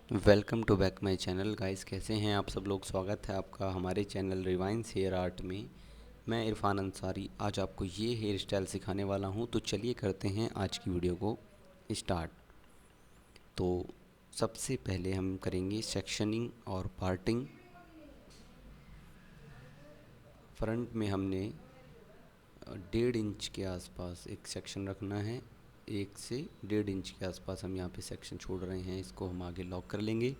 Welcome to back my channel guys. कैसे हैं आप सब लोग। स्वागत है आपका हमारे चैनल रिवाइंस हेयर आर्ट में। मैं इरफान अंसारी आज आपको ये हेयर स्टाइल सिखाने वाला हूं। तो चलिए करते हैं आज की वीडियो को स्टार्ट। तो सबसे पहले हम करेंगे सेक्शनिंग और पार्टिंग। फ्रंट में हमने 1.5 इंच के आसपास एक सेक्शन रखना है। 1 से 1.5 इंच के आसपास हम यहाँ पे सेक्शन छोड़ रहे हैं। इसको हम आगे लॉक कर लेंगे।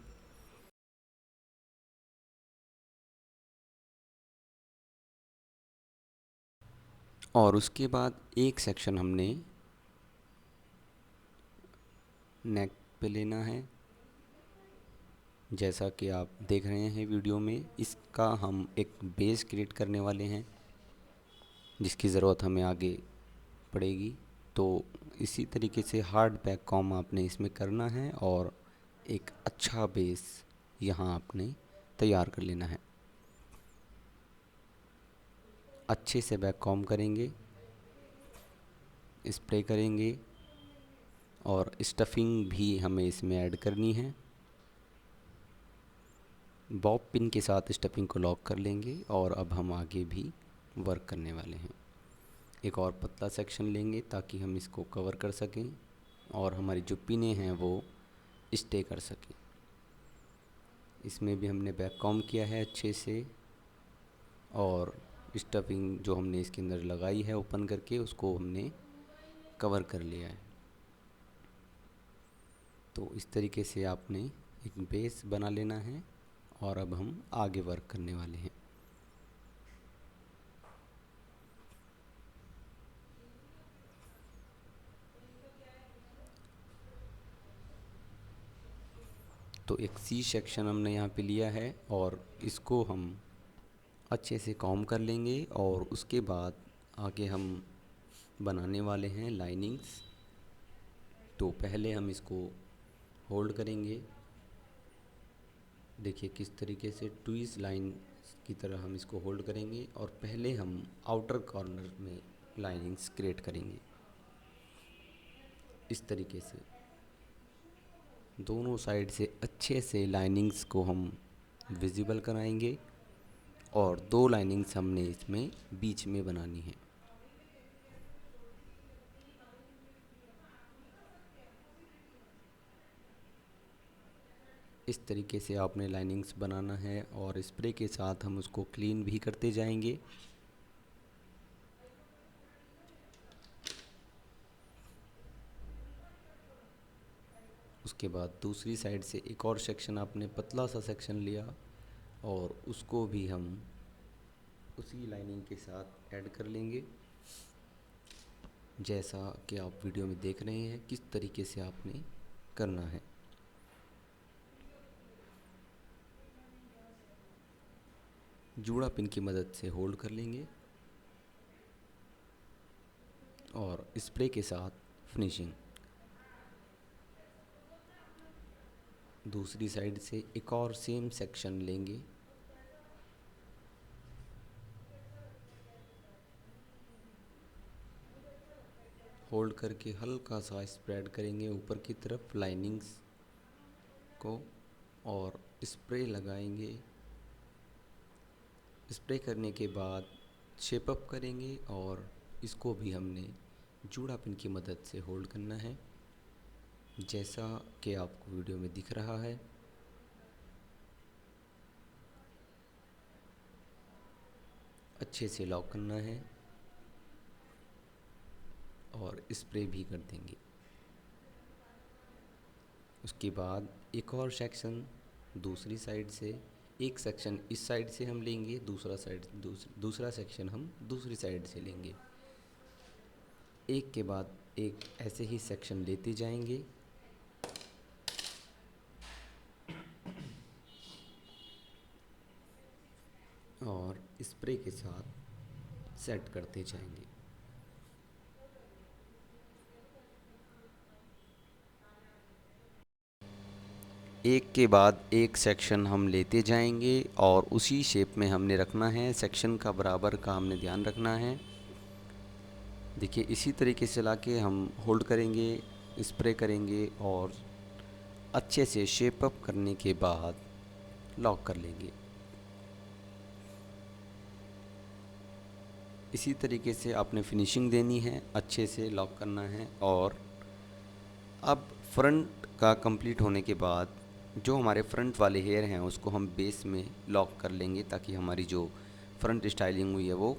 और उसके बाद एक सेक्शन हमने नेक पे लेना है। जैसा कि आप देख रहे हैं वीडियो में, इसका हम एक बेस क्रिएट करने वाले हैं जिसकी ज़रूरत हमें आगे पड़ेगी। तो इसी तरीके से हार्ड बैक कॉम आपने इसमें करना है और एक अच्छा बेस यहाँ आपने तैयार कर लेना है। अच्छे से बैक कॉम करेंगे, स्प्रे करेंगे और स्टफिंग भी हमें इसमें ऐड करनी है। बॉब पिन के साथ स्टफिंग को लॉक कर लेंगे और अब हम आगे भी वर्क करने वाले हैं। एक और पतला सेक्शन लेंगे ताकि हम इसको कवर कर सकें और हमारी जो पिनें हैं वो स्टे कर सकें। इसमें भी हमने बैक कॉम किया है अच्छे से और स्टफिंग जो हमने इसके अंदर लगाई है ओपन करके उसको हमने कवर कर लिया है। तो इस तरीके से आपने एक बेस बना लेना है और अब हम आगे वर्क करने वाले हैं। तो एक सी सेक्शन हमने यहाँ पे लिया है और इसको हम अच्छे से कॉम कर लेंगे और उसके बाद आगे हम बनाने वाले हैं लाइनिंग्स। तो पहले हम इसको होल्ड करेंगे। देखिए किस तरीके से ट्वीज लाइन की तरह हम इसको होल्ड करेंगे और पहले हम आउटर कॉर्नर में लाइनिंग्स क्रिएट करेंगे। इस तरीके से दोनों साइड से अच्छे से लाइनिंग्स को हम विजिबल कराएंगे और 2 लाइनिंग्स हमने इसमें बीच में बनानी है। इस तरीके से आपने लाइनिंग्स बनाना है और स्प्रे के साथ हम उसको क्लीन भी करते जाएंगे। उसके बाद दूसरी साइड से एक और सेक्शन आपने पतला सा सेक्शन लिया और उसको भी हम उसी लाइनिंग के साथ ऐड कर लेंगे। जैसा कि आप वीडियो में देख रहे हैं किस तरीके से आपने करना है। जूड़ा पिन की मदद से होल्ड कर लेंगे और स्प्रे के साथ फिनिशिंग। दूसरी साइड से एक और सेम सेक्शन लेंगे होल्ड करके हल्का सा स्प्रेड करेंगे ऊपर की तरफ लाइनिंग्स को और स्प्रे लगाएंगे। स्प्रे करने के बाद शेप अप करेंगे और इसको भी हमने जूड़ा पिन की मदद से होल्ड करना है जैसा कि आपको वीडियो में दिख रहा है। अच्छे से लॉक करना है और स्प्रे भी कर देंगे। उसके बाद एक और सेक्शन दूसरी साइड से, एक सेक्शन इस साइड से हम लेंगे, दूसरा सेक्शन हम दूसरी साइड से लेंगे। एक के बाद एक ऐसे ही सेक्शन लेते जाएंगे और स्प्रे के साथ सेट करते जाएंगे। एक के बाद एक सेक्शन हम लेते जाएंगे और उसी शेप में हमने रखना है। सेक्शन का बराबर का हमने ध्यान रखना है। देखिए इसी तरीके से लाके हम होल्ड करेंगे, स्प्रे करेंगे और अच्छे से शेप अप करने के बाद लॉक कर लेंगे। इसी तरीके से आपने फिनिशिंग देनी है, अच्छे से लॉक करना है। और अब फ्रंट का कंप्लीट होने के बाद जो हमारे फ्रंट वाले हेयर हैं उसको हम बेस में लॉक कर लेंगे, ताकि हमारी जो फ्रंट स्टाइलिंग हुई है वो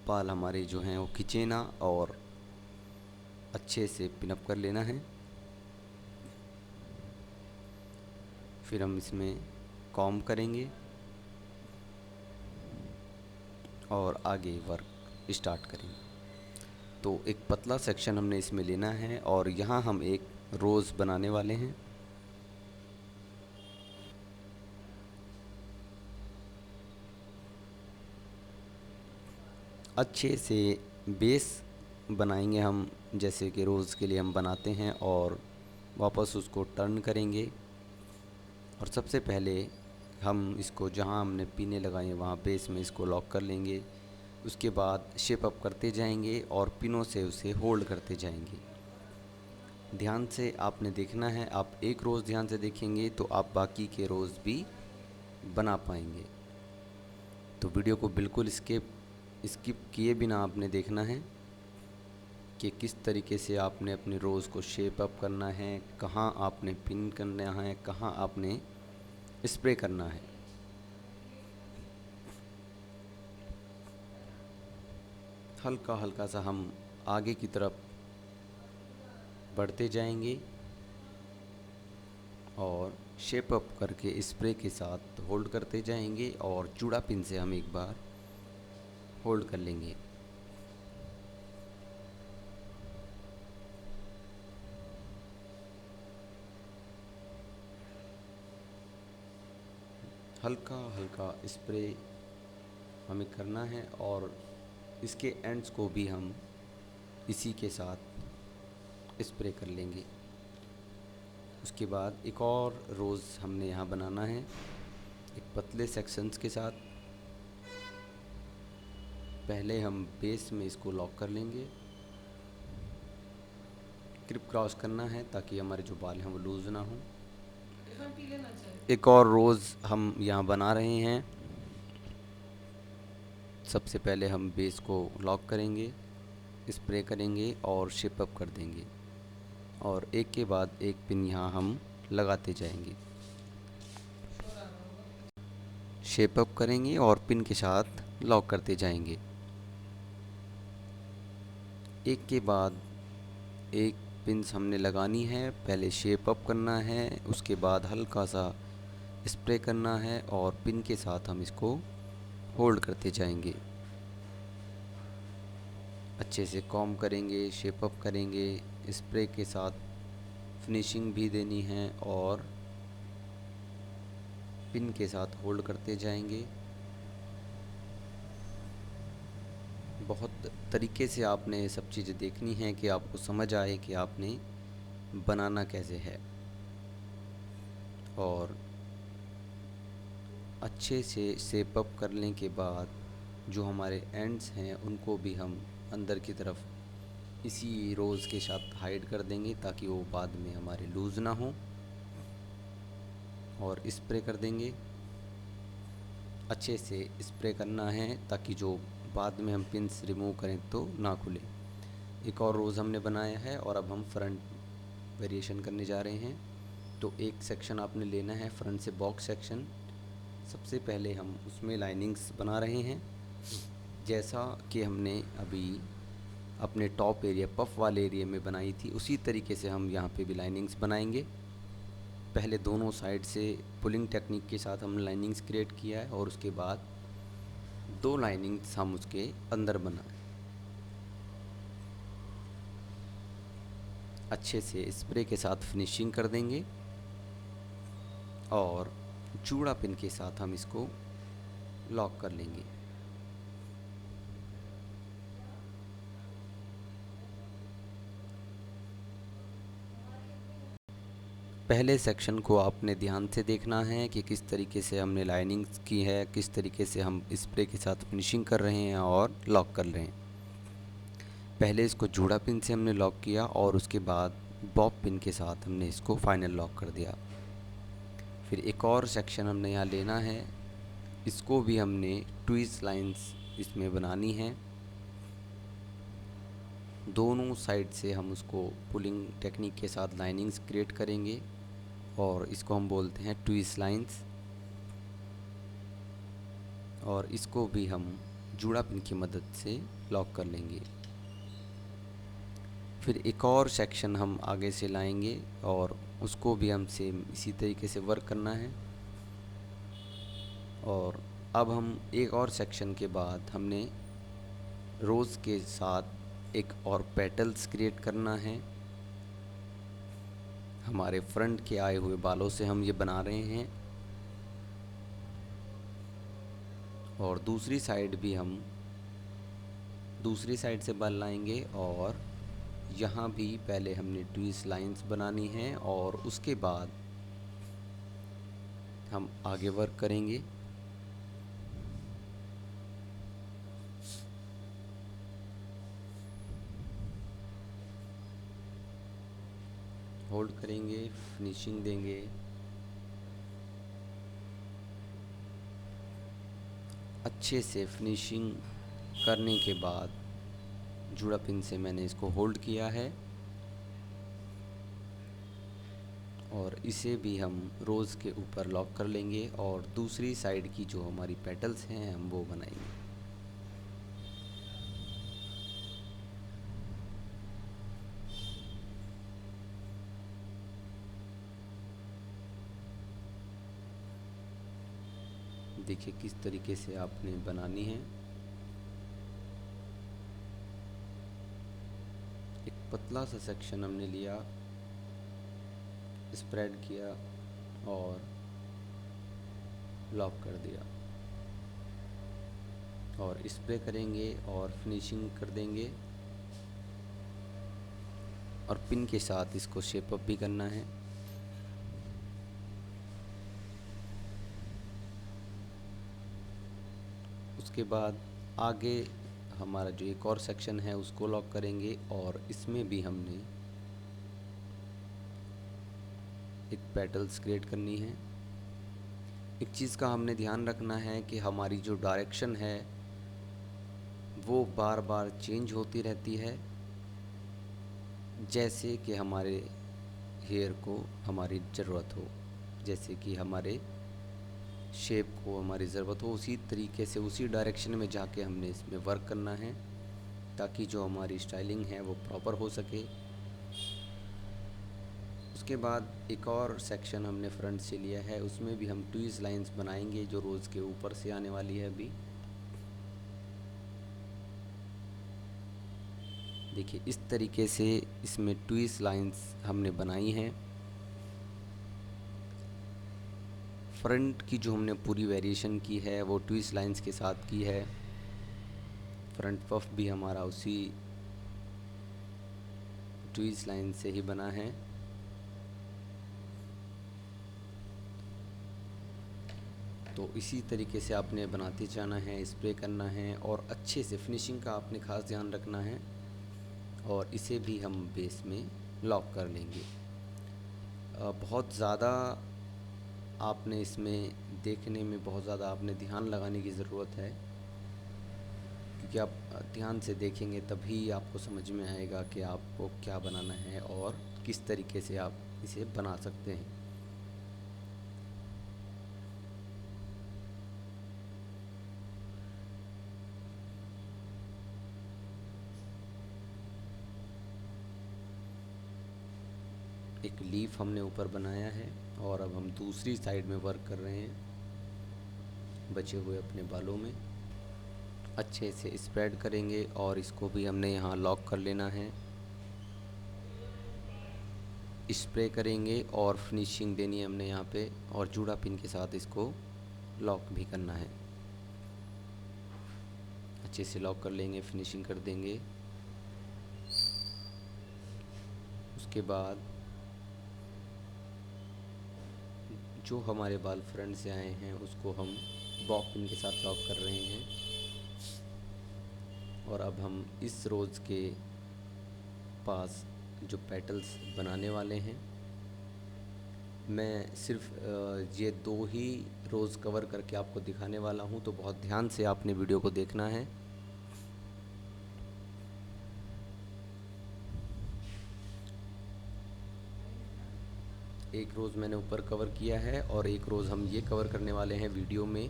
बाल हमारे जो हैं वो खिंचे ना, और अच्छे से पिनअप कर लेना है। फिर हम इसमें कॉम्ब करेंगे और आगे वर्क स्टार्ट करेंगे। तो एक पतला सेक्शन हमने इसमें लेना है और यहाँ हम एक रोज़ बनाने वाले हैं। अच्छे से बेस बनाएंगे हम, जैसे कि रोज़ के लिए हम बनाते हैं, और वापस उसको टर्न करेंगे। और सबसे पहले हम इसको जहाँ हमने पीने लगाए हैं वहाँ बेस में इसको लॉक कर लेंगे। उसके बाद शेप अप करते जाएंगे और पिनों से उसे होल्ड करते जाएंगे। ध्यान से आपने देखना है, आप एक रोज़ ध्यान से देखेंगे तो आप बाकी के रोज़ भी बना पाएंगे। तो वीडियो को बिल्कुल स्किप किए बिना आपने देखना है कि किस तरीके से आपने अपने रोज़ को शेप अप करना है, कहाँ आपने पिन करना है, कहाँ आपने स्प्रे करना है। हल्का हल्का सा हम आगे की तरफ बढ़ते जाएंगे और शेप अप करके स्प्रे के साथ होल्ड करते जाएंगे, और चूड़ा पिन से हम एक बार होल्ड कर लेंगे। हल्का हल्का स्प्रे हमें करना है और इसके एंड्स को भी हम इसी के साथ स्प्रे कर लेंगे। उसके बाद एक और रोज़ हमने यहाँ बनाना है एक पतले सेक्शंस के साथ। पहले हम बेस में इसको लॉक कर लेंगे, क्रिप क्रॉस करना है ताकि हमारे जो बाल हैं वो लूज़ ना हो। एक और रोज़ हम यहाँ बना रहे हैं। सबसे पहले हम बेस को लॉक करेंगे, स्प्रे करेंगे और शेप अप कर देंगे, और एक के बाद एक पिन यहाँ हम लगाते जाएंगे। शेप अप करेंगे और पिन के साथ लॉक करते जाएंगे। एक के बाद एक पिन्स हमने लगानी है। पहले शेप अप करना है, उसके बाद हल्का सा स्प्रे करना है और पिन के साथ हम इसको होल्ड करते जाएंगे। अच्छे से कॉम्ब करेंगे, शेप अप करेंगे, स्प्रे के साथ फिनिशिंग भी देनी है और पिन के साथ होल्ड करते जाएंगे। बहुत तरीके से आपने ये सब चीज़ें देखनी है कि आपको समझ आए कि आपने बनाना कैसे है। और अच्छे से शेप अप करने के बाद जो हमारे एंड्स हैं उनको भी हम अंदर की तरफ इसी रोज़ के साथ हाइड कर देंगे, ताकि वो बाद में हमारे लूज़ ना हो। और स्प्रे कर देंगे, अच्छे से स्प्रे करना है ताकि जो बाद में हम पिन्स रिमूव करें तो ना खुले। एक और रोज़ हमने बनाया है और अब हम फ्रंट वेरिएशन करने जा रहे हैं। तो एक सेक्शन आपने लेना है फ्रंट से, बॉक्स सेक्शन। सबसे पहले हम उसमें लाइनिंग्स बना रहे हैं, जैसा कि हमने अभी अपने टॉप एरिया पफ वाले एरिया में बनाई थी, उसी तरीके से हम यहाँ पे भी लाइनिंग्स बनाएंगे। पहले दोनों साइड से पुलिंग टेक्निक के साथ हमने लाइनिंग्स क्रिएट किया है और उसके बाद दो लाइनिंग्स हम उसके अंदर बनाए। अच्छे से स्प्रे के साथ फिनिशिंग कर देंगे और चूड़ा पिन के साथ हम इसको लॉक कर लेंगे। पहले सेक्शन को आपने ध्यान से देखना है कि किस तरीके से हमने लाइनिंग्स की है, किस तरीके से हम स्प्रे के साथ फिनिशिंग कर रहे हैं और लॉक कर रहे हैं। पहले इसको जूड़ा पिन से हमने लॉक किया और उसके बाद बॉब पिन के साथ हमने इसको फाइनल लॉक कर दिया। फिर एक और सेक्शन हमने यहाँ लेना है, इसको भी हमने ट्विस्ट लाइंस इसमें बनानी है। दोनों साइड से हम उसको पुलिंग टेक्निक के साथ लाइनिंग्स क्रिएट करेंगे और इसको हम बोलते हैं ट्विस्ट लाइंस। और इसको भी हम जूड़ा पिन की मदद से लॉक कर लेंगे। फिर एक और सेक्शन हम आगे से लाएंगे और उसको भी हम सेम इसी तरीके से वर्क करना है। और अब हम एक और सेक्शन के बाद हमने रोज़ के साथ एक और पेटल्स क्रिएट करना है। हमारे फ्रंट के आए हुए बालों से हम ये बना रहे हैं और दूसरी साइड भी हम दूसरी साइड से बाल लाएंगे और यहाँ भी पहले हमने ट्विस्ट लाइंस बनानी है और उसके बाद हम आगे वर्क करेंगे। होल्ड करेंगे, फिनिशिंग देंगे। अच्छे से फिनिशिंग करने के बाद जूड़ा पिन से मैंने इसको होल्ड किया है और इसे भी हम रोज़ के ऊपर लॉक कर लेंगे और दूसरी साइड की जो हमारी पेटल्स हैं हम वो बनाएंगे। देखिए किस तरीके से आपने बनानी है। एक पतला सा सेक्शन हमने लिया, स्प्रेड किया और लॉक कर दिया और स्प्रे करेंगे और फिनिशिंग कर देंगे और पिन के साथ इसको शेप अप भी करना है। उसके बाद आगे हमारा जो एक और सेक्शन है उसको लॉक करेंगे और इसमें भी हमने एक पेटल्स क्रिएट करनी है। एक चीज़ का हमने ध्यान रखना है कि हमारी जो डायरेक्शन है वो बार बार चेंज होती रहती है, जैसे कि हमारे हेयर को हमारी ज़रूरत हो, जैसे कि हमारे शेप को हमारी ज़रूरत हो, उसी तरीके से उसी डायरेक्शन में जाके हमने इसमें वर्क करना है ताकि जो हमारी स्टाइलिंग है वो प्रॉपर हो सके। उसके बाद एक और सेक्शन हमने फ्रंट से लिया है, उसमें भी हम ट्विस्ट लाइंस बनाएंगे जो रोज़ के ऊपर से आने वाली है। अभी देखिए इस तरीके से इसमें ट्विस्ट लाइंस हमने बनाई हैं। फ्रंट की जो हमने पूरी वेरिएशन की है वो ट्विस्ट लाइंस के साथ की है। फ्रंट पफ भी हमारा उसी ट्विस्ट लाइन से ही बना है। तो इसी तरीके से आपने बनाते जाना है, स्प्रे करना है और अच्छे से फिनिशिंग का आपने ख़ास ध्यान रखना है और इसे भी हम बेस में लॉक कर लेंगे। बहुत ज़्यादा आपने इसमें देखने में बहुत ज़्यादा आपने ध्यान लगाने की ज़रूरत है, क्योंकि आप ध्यान से देखेंगे तभी आपको समझ में आएगा कि आपको क्या बनाना है और किस तरीके से आप इसे बना सकते हैं। एक लीफ हमने ऊपर बनाया है और अब हम दूसरी साइड में वर्क कर रहे हैं बचे हुए अपने बालों में। अच्छे से स्प्रेड करेंगे और इसको भी हमने यहाँ लॉक कर लेना है। स्प्रे करेंगे और फिनिशिंग देनी है हमने यहाँ पे और जूड़ा पिन के साथ इसको लॉक भी करना है। अच्छे से लॉक कर लेंगे, फिनिशिंग कर देंगे। उसके बाद जो हमारे बाल फ्रंट से आए हैं उसको हम बॉब पिन के साथ लॉक कर रहे हैं और अब हम इस रोज़ के पास जो पेटल्स बनाने वाले हैं। मैं सिर्फ ये 2 ही रोज़ कवर करके आपको दिखाने वाला हूँ, तो बहुत ध्यान से आपने वीडियो को देखना है। एक रोज़ मैंने ऊपर कवर किया है और एक रोज़ हम ये कवर करने वाले हैं वीडियो में,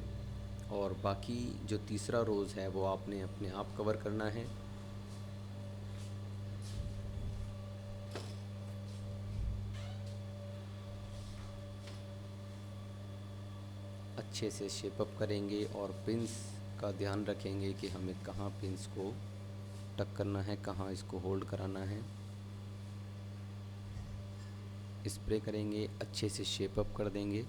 और बाकी जो तीसरा रोज़ है वो आपने अपने आप कवर करना है। अच्छे से शेप अप करेंगे और पिंस का ध्यान रखेंगे कि हमें कहाँ पिंस को टक करना है, कहाँ इसको होल्ड कराना है। स्प्रे करेंगे, अच्छे से शेप अप कर देंगे।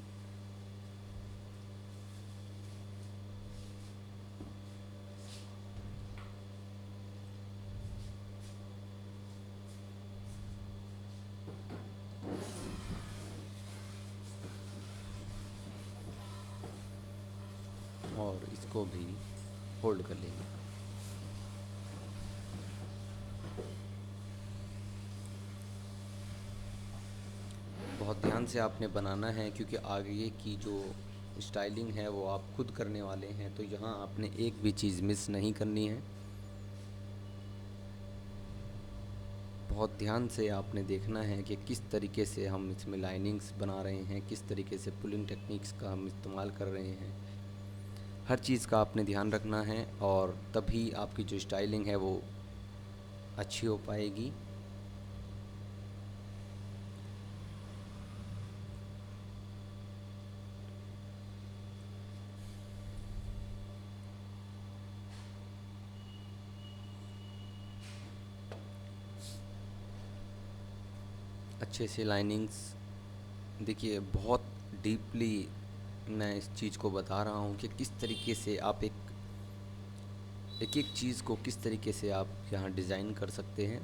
और इसको भी होल्ड कर लेंगे। बहुत ध्यान से आपने बनाना है, क्योंकि आगे की जो स्टाइलिंग है वो आप खुद करने वाले हैं, तो यहाँ आपने एक भी चीज़ मिस नहीं करनी है। बहुत ध्यान से आपने देखना है कि किस तरीके से हम इसमें लाइनिंग्स बना रहे हैं, किस तरीके से पुलिंग टेक्निक्स का हम इस्तेमाल कर रहे हैं। हर चीज़ का आपने ध्यान रखना है, और तभी आपकी जो स्टाइलिंग है वो अच्छी हो पाएगी। अच्छे से लाइनिंग्स देखिए, बहुत डीपली मैं इस चीज़ को बता रहा हूँ कि किस तरीके से आप एक एक चीज़ को किस तरीके से आप यहाँ डिज़ाइन कर सकते हैं।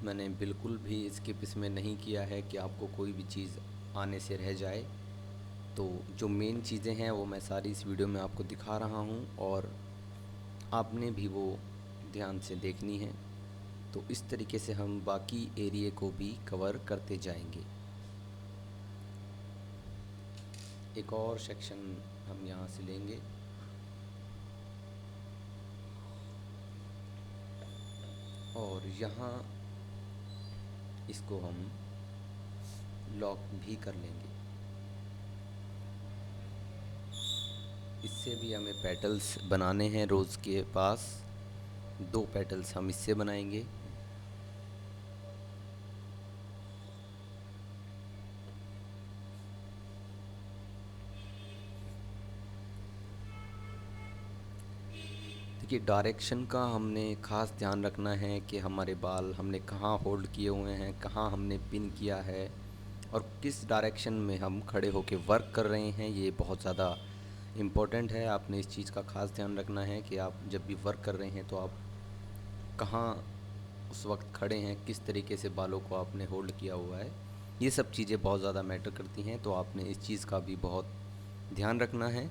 मैंने बिल्कुल भी स्किप इसमें नहीं किया है कि आपको कोई भी चीज़ आने से रह जाए। तो जो मेन चीज़ें हैं वो मैं सारी इस वीडियो में आपको दिखा रहा हूँ, और आपने भी वो ध्यान से देखनी है। तो इस तरीके से हम बाकी एरिया को भी कवर करते जाएंगे। एक और सेक्शन हम यहाँ से लेंगे, और यहाँ इसको हम लॉक भी कर लेंगे। इससे भी हमें पेटल्स बनाने हैं रोज़ के पास। 2 पेटल्स हम इससे बनाएंगे। देखिए, डायरेक्शन का हमने ख़ास ध्यान रखना है कि हमारे बाल हमने कहाँ होल्ड किए हुए हैं, कहाँ हमने पिन किया है, और किस डायरेक्शन में हम खड़े होकर वर्क कर रहे हैं। ये बहुत ज़्यादा इम्पोर्टेंट है। आपने इस चीज़ का ख़ास ध्यान रखना है कि आप जब भी वर्क कर रहे हैं तो आप कहाँ उस वक्त खड़े हैं, किस तरीके से बालों को आपने होल्ड किया हुआ है। ये सब चीज़ें बहुत ज़्यादा मैटर करती हैं, तो आपने इस चीज़ का भी बहुत ध्यान रखना है।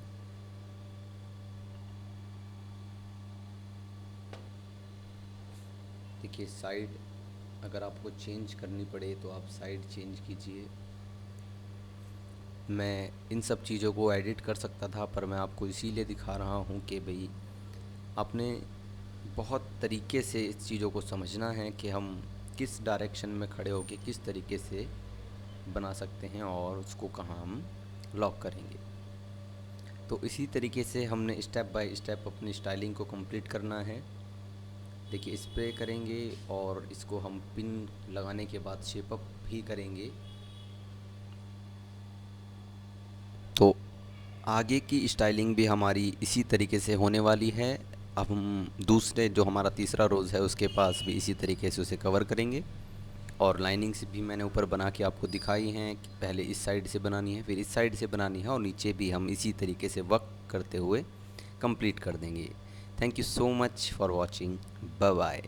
देखिए, साइड अगर आपको चेंज करनी पड़े तो आप साइड चेंज कीजिए। मैं इन सब चीज़ों को एडिट कर सकता था, पर मैं आपको इसीलिए दिखा रहा हूँ कि भाई आपने बहुत तरीके से इस चीज़ों को समझना है कि हम किस डायरेक्शन में खड़े होकर किस तरीके से बना सकते हैं, और उसको कहाँ हम लॉक करेंगे। तो इसी तरीके से हमने स्टेप बाय स्टेप अपनी स्टाइलिंग को कंप्लीट करना है। देखिए, स्प्रे करेंगे और इसको हम पिन लगाने के बाद शेप अप भी करेंगे। तो आगे की स्टाइलिंग भी हमारी इसी तरीके से होने वाली है। अब हम दूसरे जो हमारा तीसरा रोज़ है उसके पास भी इसी तरीके से उसे कवर करेंगे, और लाइनिंग्स भी मैंने ऊपर बना के आपको दिखाई हैं कि पहले इस साइड से बनानी है, फिर इस साइड से बनानी है, और नीचे भी हम इसी तरीके से वर्क करते हुए कंप्लीट कर देंगे। Thank you so much for watching. Bye bye.